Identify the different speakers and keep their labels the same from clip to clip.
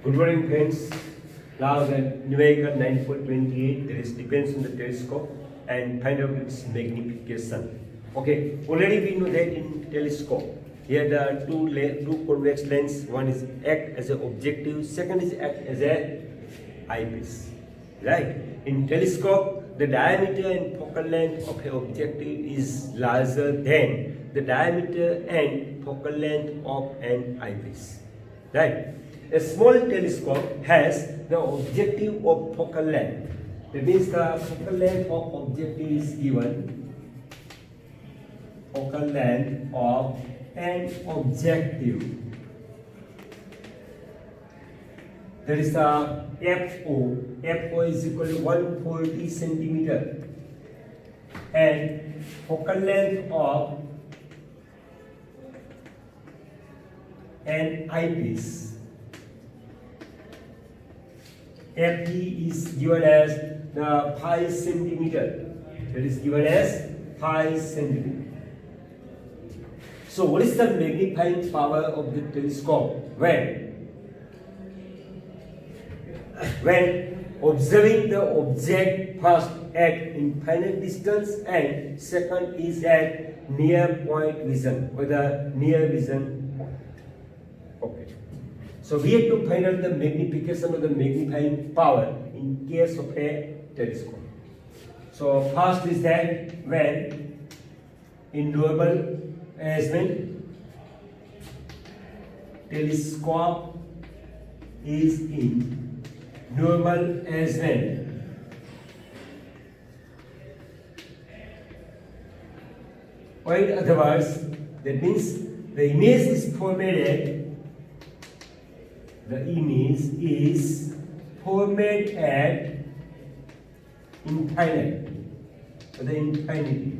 Speaker 1: Good morning, friends. Now the numerical 9.28 that is depends on the telescope and find out its magnification. Okay, already we know that in telescope here there are two convex lens. One is act as an objective, second is act as a eyepiece. Right? In telescope, the diameter and focal length of an objective is larger than the diameter and focal length of an eyepiece. Right? A small telescope has the objective of focal length. That means the focal length of objective is given. Focal length of an objective. That is the FO. FO is equal to 140 centimeter. And focal length of an eyepiece. FE is given as the 5 centimeter. That is given as 5 centimeter. So what is the magnifying power of the telescope when observing the object first at infinite distance and second is at near point vision or the near vision point? Okay. So we have to find out the magnification of the magnifying power in case of a telescope. So first is that when in normal arrangement telescope is in normal arrangement, or in other words, that means the image is formatted. The image is formatted at infinite, or the infinity.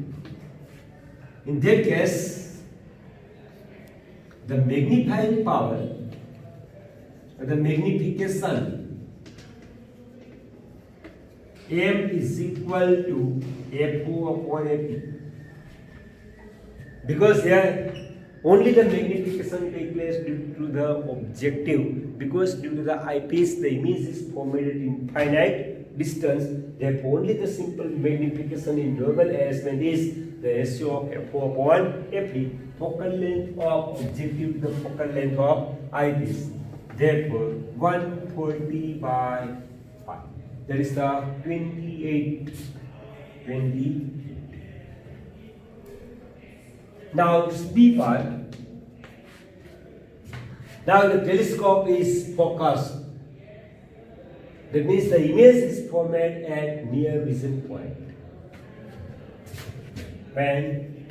Speaker 1: In that case, the magnifying power, or the magnification, M is equal to FO upon FE. Because here only the magnification takes place due to the objective, because due to the eyepiece the image is formatted in finite distance, therefore only the simple magnification in normal arrangement is the ratio of FO upon FE, focal length of objective to the focal length of eyepiece. Therefore 140 by 5. That is the 28. Now this B part. Now the telescope is focused. That means the image is formatted at near vision point. When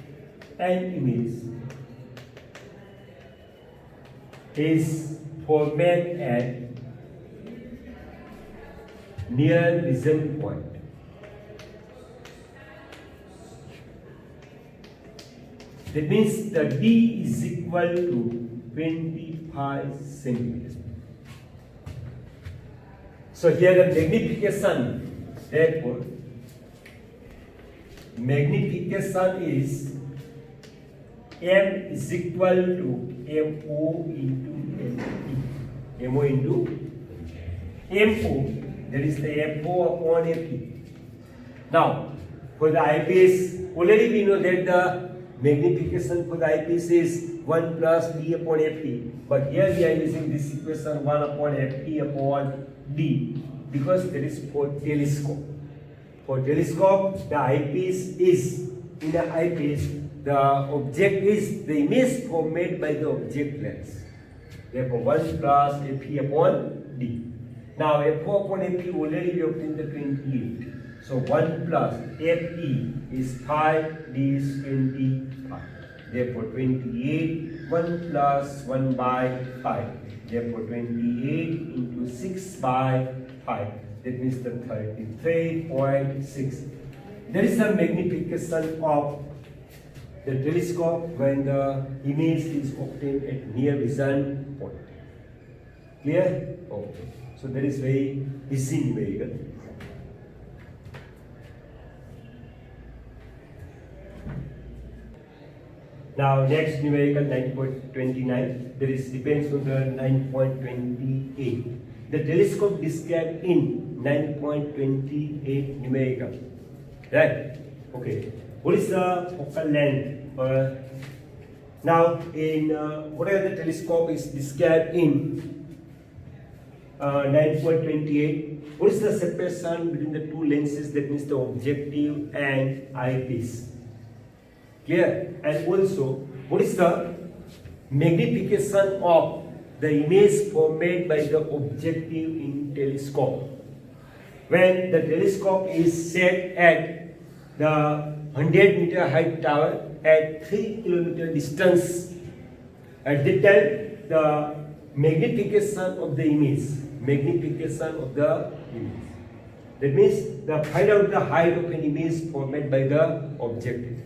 Speaker 1: an image is formatted at near vision point, that means the D is equal to 25 centimeters. So here the magnification, therefore, magnification is M is equal to MO into FE. MO into MO, that is the FO upon FE. Now, for the eyepiece, already we know that the magnification for the eyepiece is 1 plus D upon FE, but here we are using this equation 1 upon FE upon D because that is for telescope. For telescope, the eyepiece is in the eyepiece, the object is the image formed by the object lens. Therefore, 1 plus FE upon D. Now, FO upon FE already we obtained the 28. So 1 plus FE is 5, D is 25. Therefore 28, 1 plus 1 by 5. Therefore 28 into 6 by 5. That means the 33.6. That is the magnification of the telescope when the image is obtained at near vision point. Clear? Okay. So that is very easy numerical. Now next numerical 9.29. There is depends on the 9.28. The telescope described in 9.28 numerical. Right? Okay. What is the focal length? Now in whatever the telescope is described in 9.28, what is the separation between the two lenses, that means the objective and eyepiece? Clear? And also, what is the magnification of the image formed by the objective in telescope? When the telescope is set at the 100-meter height tower at 3-kilometer distance, at that time the magnification of the image, that means the find out the height of an image formed by the objective.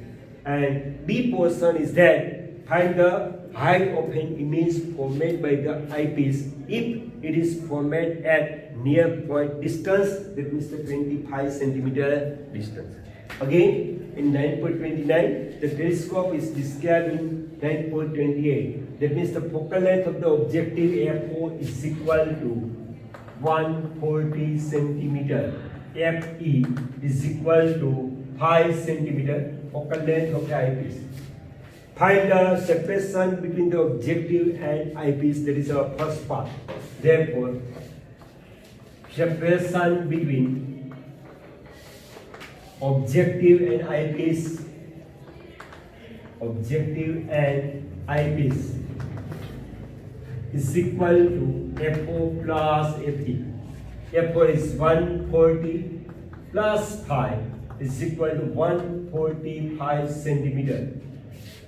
Speaker 1: And B portion is that find the height of an image formed by the eyepiece if it is formed at near point distance, that means the 25 centimeter distance. Again, in 9.29, the telescope is described in 9.28. That means the focal length of the objective F0 is equal to 140 centimeter. FE is equal to 5 centimeter focal length of the eyepiece. Find the separation between the objective and eyepiece. That is our first part. Therefore, separation between objective and eyepiece is equal to FO plus FE. FO is 140 plus 5 is equal to 145 centimeter.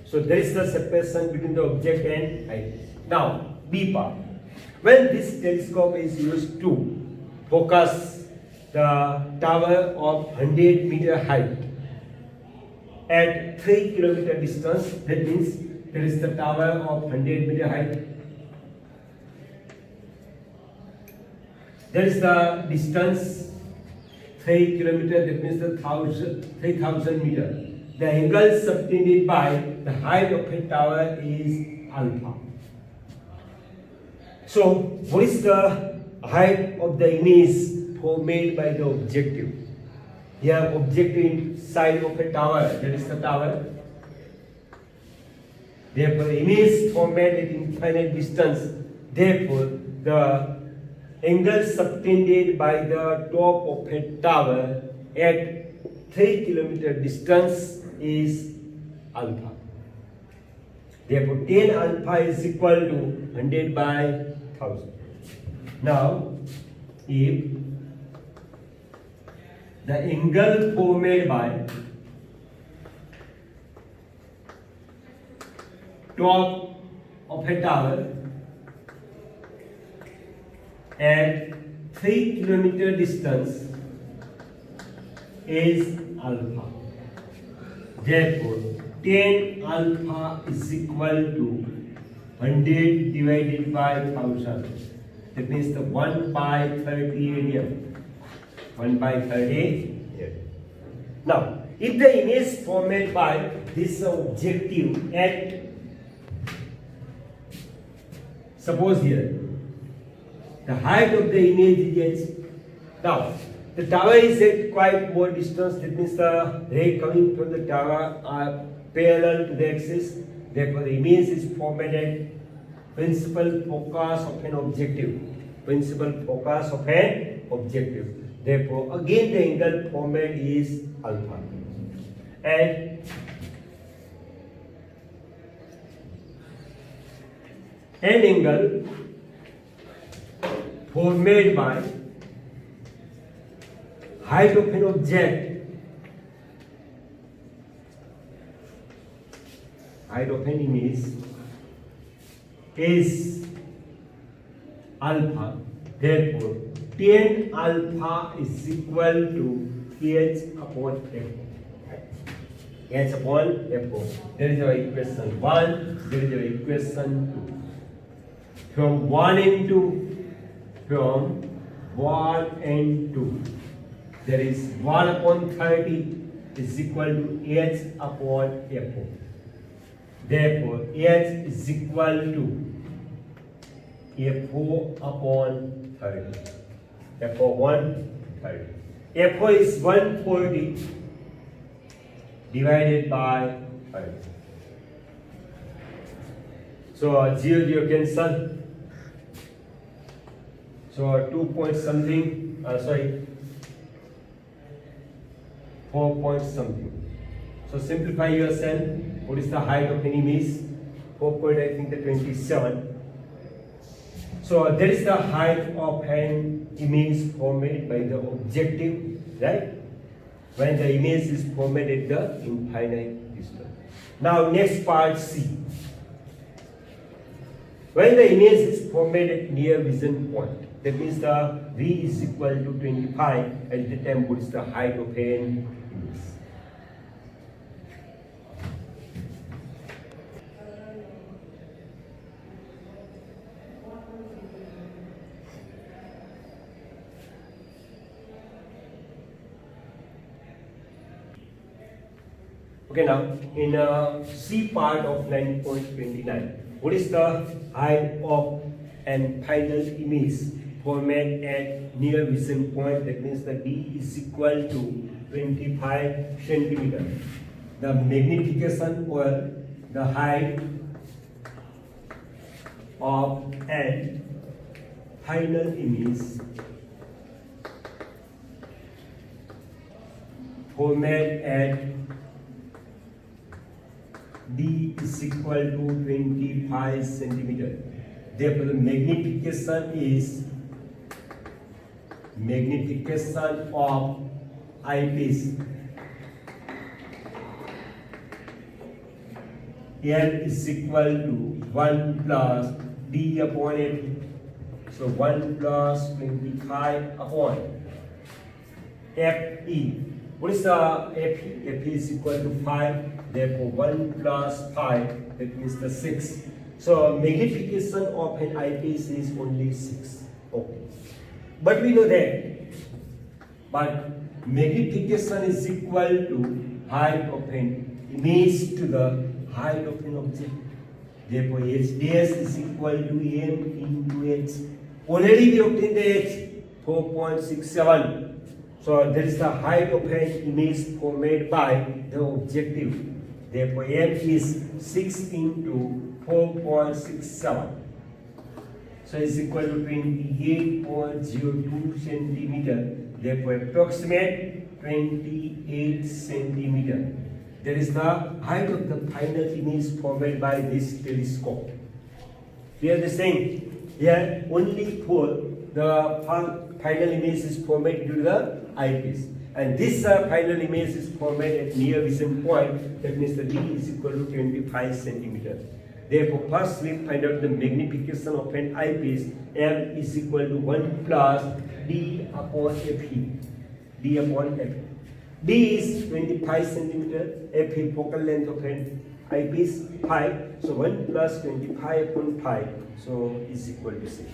Speaker 1: So there is the separation between the object and eyepiece. Now, B part. When this telescope is used to focus the tower of 100-meter height at 3-kilometer distance, that means there is the tower of 100-meter height. There is the distance 3 kilometer, that means the 3,000 meter. The angle subtended by the height of a tower is alpha. So, what is the height of the image formed by the objective? Here, objective inside of a tower, that is the tower. Therefore, image formed at infinite distance. Therefore, the angle subtended by the top of a tower at 3 kilometer distance is alpha. Therefore, tan alpha is equal to 100 by 1000. Now, if the angle formed by top of a tower at 3 kilometer distance is alpha. Therefore, tan alpha is equal to 100 divided by 1000. That means the 1 by 30 radian. 1 by 30. Now, if the image formed by this objective at, suppose here, the height of the image is, now, the tower is at quite more distance, that means the ray coming from the tower are parallel to the axis. Therefore, the image is formed at principal focus of an objective. Therefore, again the angle formed is alpha. And an angle formed by height of an object, height of an image is alpha. Therefore, tan alpha is equal to H upon F. H upon F. There is our equation 1, there is our equation 2. From 1 and 2, there is 1 upon 30 is equal to H upon F. Therefore, H is equal to F4 upon 30. F4 130. F4 is 140 divided by 30. So 0 0 cancel. So 2 point something, 4 point something. So simplify yourself. What is the height of an image? 4 point, I think, the 27. So that is the height of an image formed by the objective, right? When the image is formed at the infinite distance. Now next part, C. When the image is formed at near vision point, that means the V is equal to 25. At the time, what is the height of an image? Okay, now in C part of 9.29, what is the height of an final image formed at near vision point? That means the D is equal to 25 centimeter. The magnification or the height of an final image formed at D is equal to 25 centimeter. Therefore, the magnification of eyepiece L is equal to 1 plus D upon F. So 1 plus 25 upon Fe. What is the Fe? Fe is equal to 5. Therefore, 1 plus 5, that means the 6. So, magnification of an eyepiece is only 6. Okay. But we know that. But magnification is equal to height of an image to the height of an object. Therefore, H dash is equal to M into H. Already we obtained the H, 4.67. So, that is the height of an image formed by the objective. Therefore, M is 6 into 4.67. So, it's equal to 28.02 centimeter. Therefore, approximate 28 centimeter. That is the height of the final image formed by this telescope. We understand? Here, only for the final image is formed due to the eyepiece. And this final image is formed at near vision point. That means the D is equal to 25 centimeter. Therefore, first we find out the magnification of an eyepiece. M is equal to 1 plus D upon Fe. D upon Fe. D is 25 centimeter. Fe focal length of an eyepiece 5. So 1 plus 25 upon 5. So is equal to 6.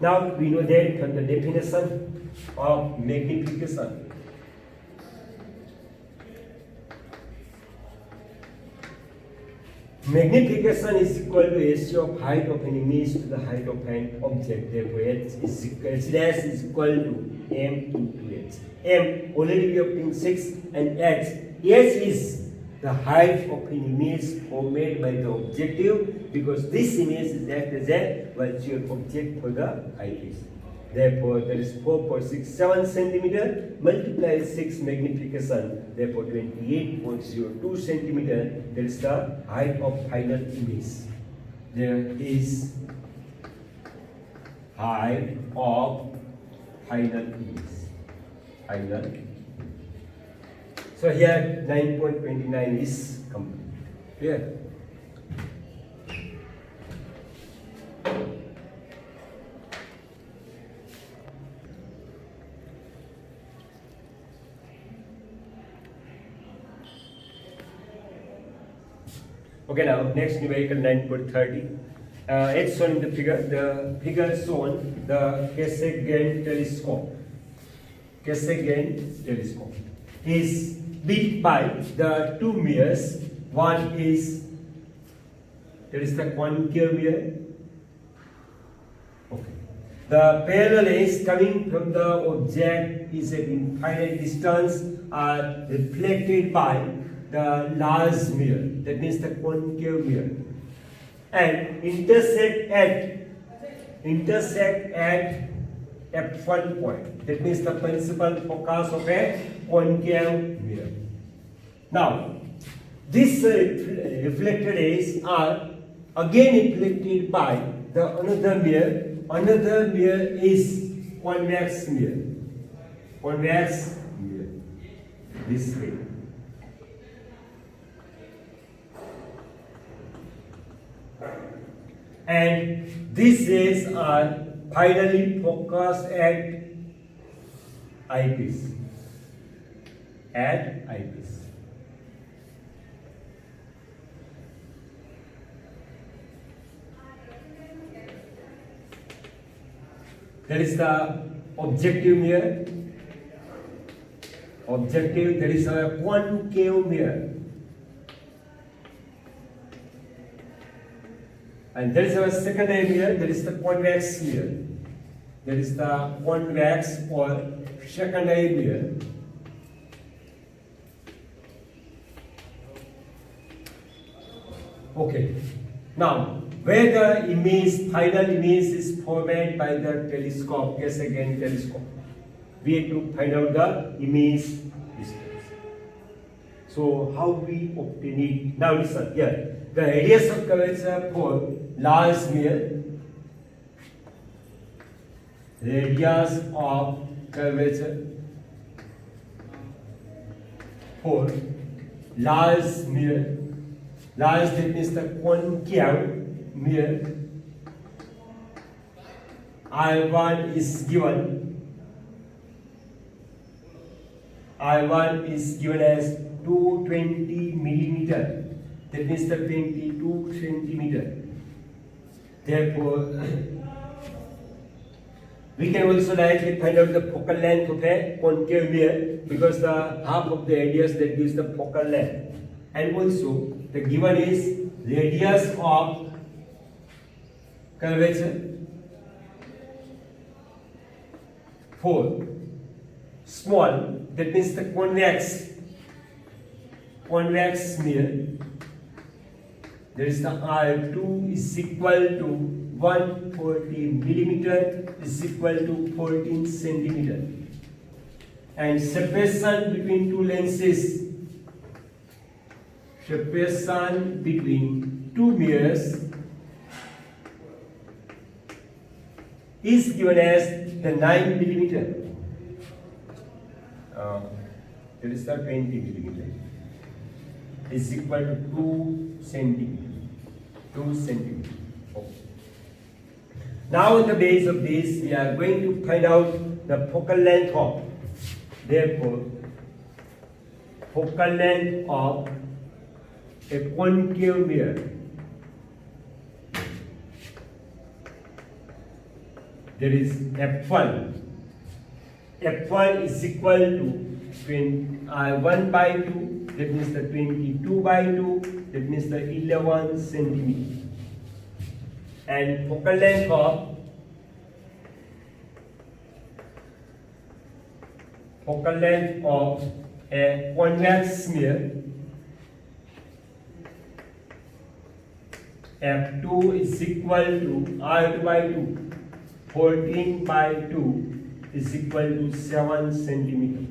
Speaker 1: Now we know that from the definition of magnification. Magnification is equal to ratio of height of an image to the height of an object. Therefore, H dash is equal to M into H. M already we obtained 6 and H. H is the height of an image formed by the objective because this image is act as a virtual object for the eyepiece. Therefore, there is 4.67 centimeter multiplied 6 magnification. Therefore, 28.02 centimeter. That is the height of final image. There is height of final image. Final. So here 9.29 is complete. Clear? Okay, now next numerical 9.30. It's shown in the figure. The figure shown the Cassegrain telescope. Cassegrain telescope is built by the two mirrors. One is That is the concave mirror. Okay. The parallel rays coming from the object is at infinite distance are reflected by the large mirror. That means the concave mirror. And intersect at F1 point. That means the principal focus of a concave mirror. Now, these reflected rays are again reflected by the another mirror. Another mirror is convex mirror. Convex mirror. This way. And these rays are finally focused at eyepiece. At eyepiece. There is the objective mirror. Objective, there is a concave mirror. And there is a secondary mirror, there is the convex mirror. There is the convex or secondary mirror. Okay. Now, where the image, final image is formed by the telescope, case again telescope, we have to find out the image distance. So, how we obtain it? Now, listen here. The radius of curvature for large mirror, radius of curvature for large mirror, large, that means the concave mirror, I1 is given as 220 millimeter. That means the 22 centimeter. Therefore, we can also directly find out the focal length of a concave mirror, because the half of the radius that gives the focal length. And also, the given is radius of curvature for small, that means the convex mirror. There is the R2 is equal to 140 millimeter is equal to 14 centimeter. And separation between two lenses, separation between two mirrors is given as the 9 millimeter. There is the 20 millimeter is equal to 2 centimeter. 2 centimeter. Okay. Now, on the base of this, we are going to find out the focal length of. Therefore, focal length of a concave mirror. There is F1. F1 is equal to 1 by 2, that means the 22 by 2, that means the 11 centimeter. And focal length of a convex mirror, F2 is equal to R2 by 2, 14 by 2 is equal to 7 centimeter.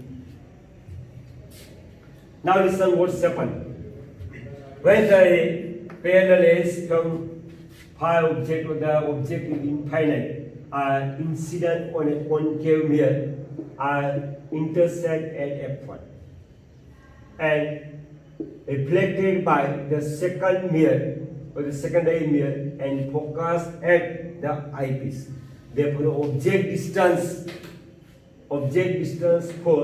Speaker 1: Now listen what's happened. When the parallel rays from far object or the object is infinite are incident on a concave mirror are intersect at F1 and reflected by the second mirror or the secondary mirror and focus at the eyepiece. Therefore, the object distance for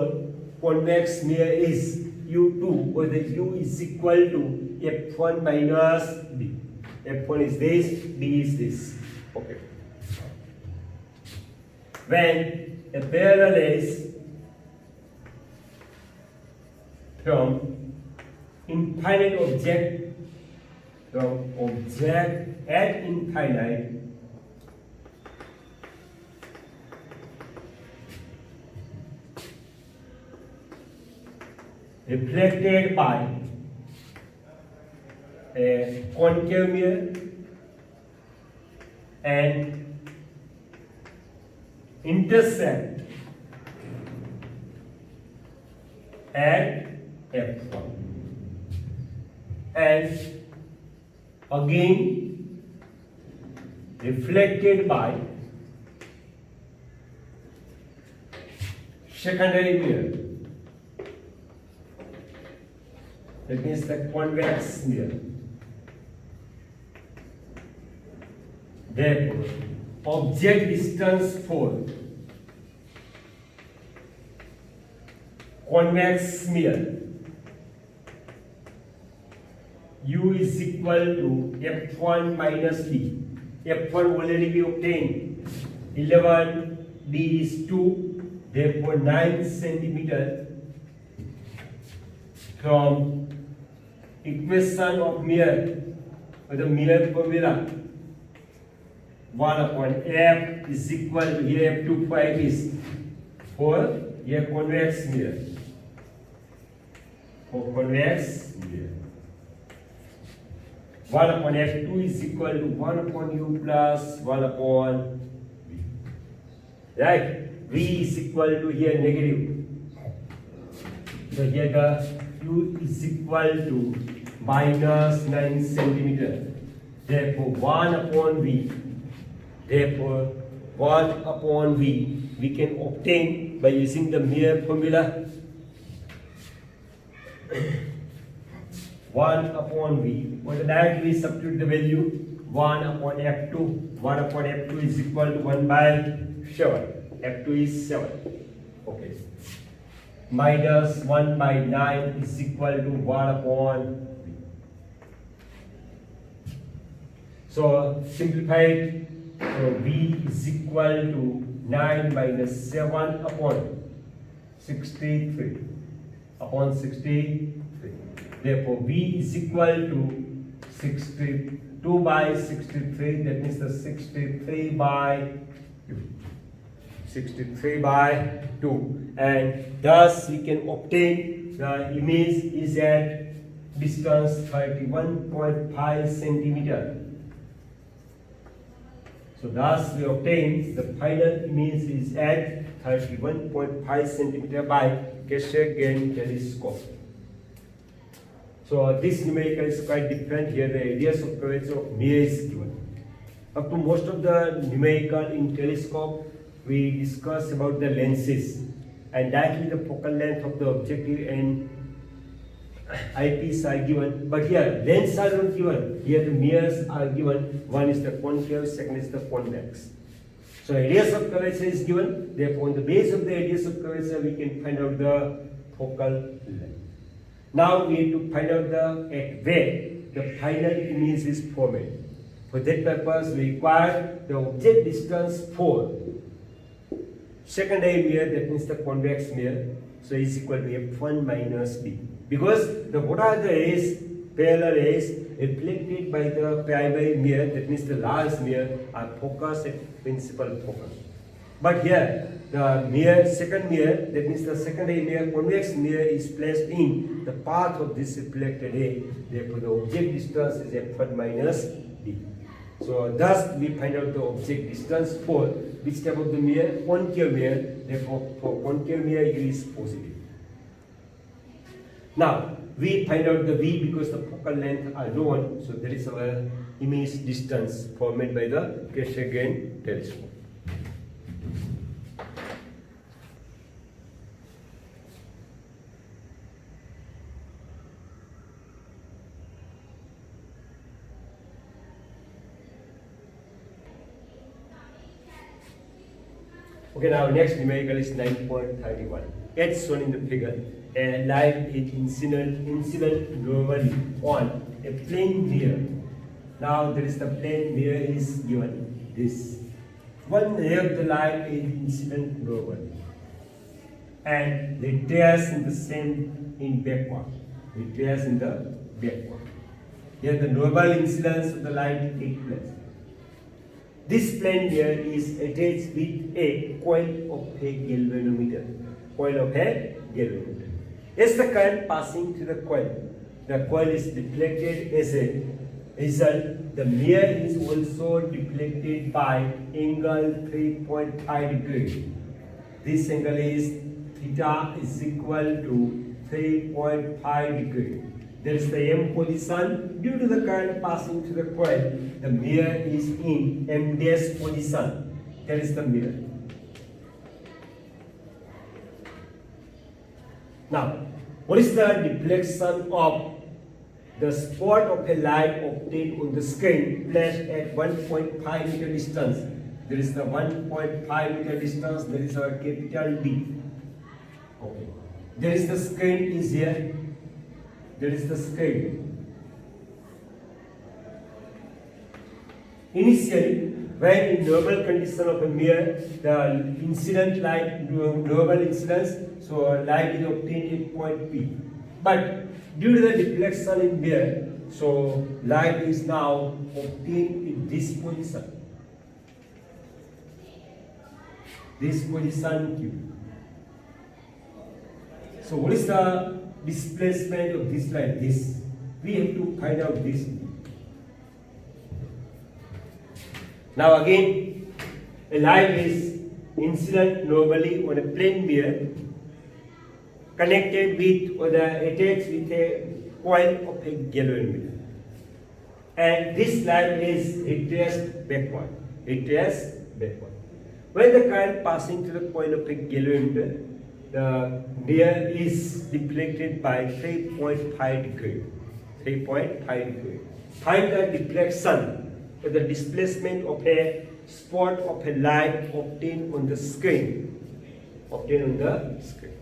Speaker 1: convex mirror is U2, or the U is equal to F1 minus B. F1 is this, B is this. Okay. When a parallel rays from infinite object the object at infinite reflected by a concave mirror and intersect at f1, and again reflected by secondary mirror, that means the convex mirror. Therefore, object distance for convex mirror U is equal to f1 minus b. f1 already we obtained. 11, b is 2, therefore 9 centimeter from equation of mirror, or the mirror formula. 1 upon f is equal to, here f25 is for here convex mirror. For convex mirror, 1 upon f2 is equal to 1 upon u plus 1 upon v. Right? V is equal to here negative. So here the u is equal to minus 9 centimeter. Therefore 1 upon v. Therefore 1 upon v we can obtain by using the mirror formula. 1 upon v, or directly substitute the value 1 upon f2. 1 upon f2 is equal to 1 by 7. f2 is 7. Okay. Minus 1 by 9 is equal to 1 upon v. So simplified, so v is equal to 9 minus 7 upon 63 upon 63. Therefore, v is equal to 62 by 63. That means the 63 by 2. 63 by 2. And thus we can obtain the image is at distance 31.5 centimeter. So thus we obtain the final image is at 31.5 centimeter by Keshagen telescope. So this numerical is quite different. Here the radius of curvature of mirror is given. Up to most of the numerical in telescope we discuss about the lenses and directly the focal length of the objective and eyepiece are given. But here lenses are not given. Here the mirrors are given. One is the concave, second is the convex. So radius of curvature is given. Therefore, on the base of the radius of curvature we can find out the focal length. Now we need to find out at where the final image is formed. For that purpose, we require the object distance for secondary mirror, that means the convex mirror. So is equal to f1 minus b. Because what are the rays, parallel rays reflected by the primary mirror, that means the large mirror, are focused at principal focus. But here, the mirror, second mirror, that means the secondary mirror, convex mirror is placed in the path of this reflected ray. Therefore, the object distance is f1 minus b. So, thus we find out the object distance for which type of the mirror? Concave mirror. Therefore, for concave mirror, U is positive. Now, we find out the V because the focal length are known. So, that is our image distance formed by the Keshagen telescope. Okay, now next numerical is 9.31. As shown in the figure, a light is incident normally on a plane mirror. Now there is the plane mirror is given this. One ray of the light is incident normally, and it tears in the same in backward. It tears in the backward. Here the normal incidence of the light takes place. This plane mirror is attached with a coil of a galvanometer. Coil of a galvanometer. As the current passing through the coil is deflected. As a result, the mirror is also deflected by angle 3.5 degrees. This angle is theta is equal to 3.5 degrees. There is the M position. Due to the current passing through the coil, the mirror is in M dash position. There is the mirror. Now, what is the deflection of the spot of a light obtained on the screen placed at 1.5 meter distance? There is the 1.5 meter distance. There is our capital D. Okay. There is the screen is here. There is the screen. Initially, when in normal condition of a mirror, the incident light, normal incidence, so light is obtained at point P. But due to the deflection in mirror, so light is now obtained in this position. This position Q. So what is the displacement of this light? This. We have to find out this. Now again, a light is incident normally on a plane mirror connected with or attached with a coil of a galvanometer. And this light is retraced backward. Retraced backward. When the current passing through the coil of a galvanometer, the mirror is deflected by 3.5 degrees. 3.5 degrees. Find the deflection or the displacement of a spot of a light obtained on the screen. Obtained on the screen.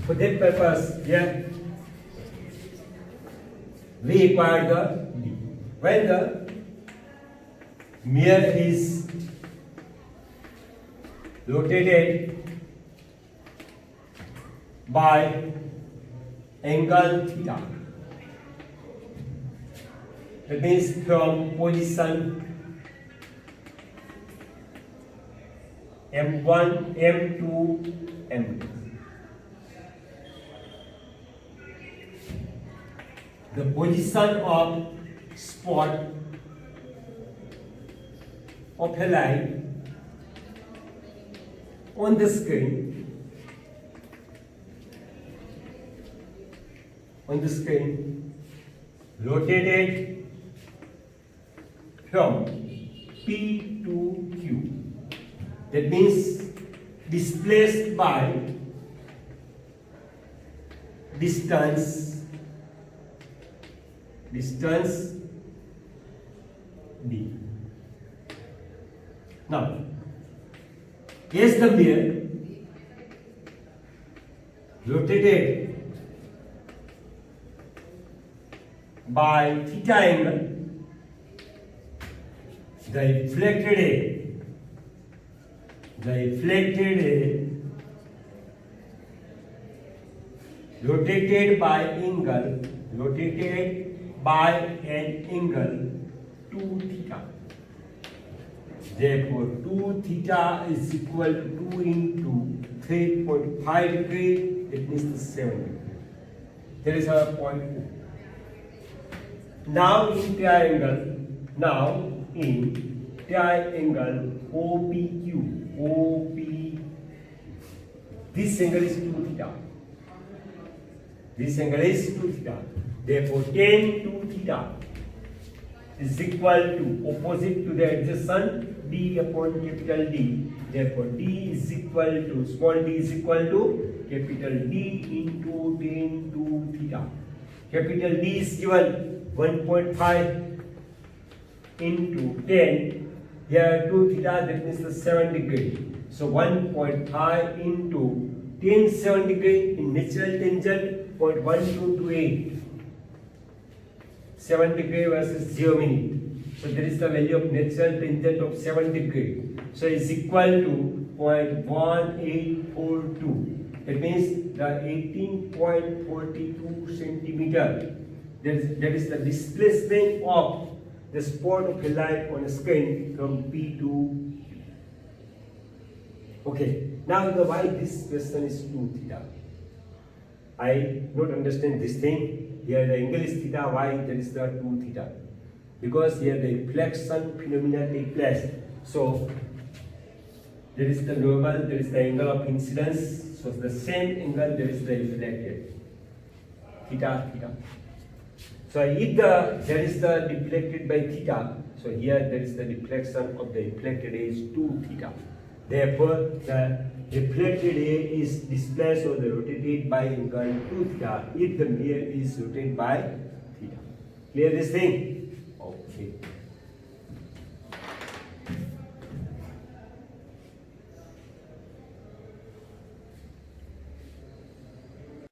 Speaker 1: For that purpose, here we require the D. When the mirror is rotated by angle theta, that means from position M1, M2, M2. The position of spot of a light on the screen rotated from P to Q. That means displaced by distance D. Now, as the mirror rotated by theta angle, the reflected ray rotated by an angle 2 theta. Therefore, 2 theta is equal to 2 into 3.5 degree. It means the 7 degree. There is our point O. Now in triangle OPQ, this angle is 2 theta. This angle is 2 theta. Therefore, tan 2 theta is equal to opposite to the adjacent D upon capital D. Therefore, D is equal to small d is equal to capital D into tan 2 theta. Capital D is given 1.5 into 10. Here 2 theta, that means the 7 degree. So 1.5 into 10 7 degree in natural tangent 0.1228. 7 degree versus 0 minute. So there is the value of natural tangent of 7 degree. So it's equal to 0.1842. That means the 18.42 centimeter. that is the displacement of the spot of a light on a screen from P to Q. Okay, now why this question is 2 theta? I don't understand this thing. Here the angle is theta, why there is the 2 theta? Because here the reflection phenomena take place. So there is the normal, there is the angle of incidence. So the same angle there is the reflected. Theta, theta. So if there is the deflected by theta, so here there is the deflection of the reflected ray is 2 theta. Therefore, the reflected ray is displaced or the rotated by angle 2 theta if the mirror is rotated by theta. Clear this thing? Okay.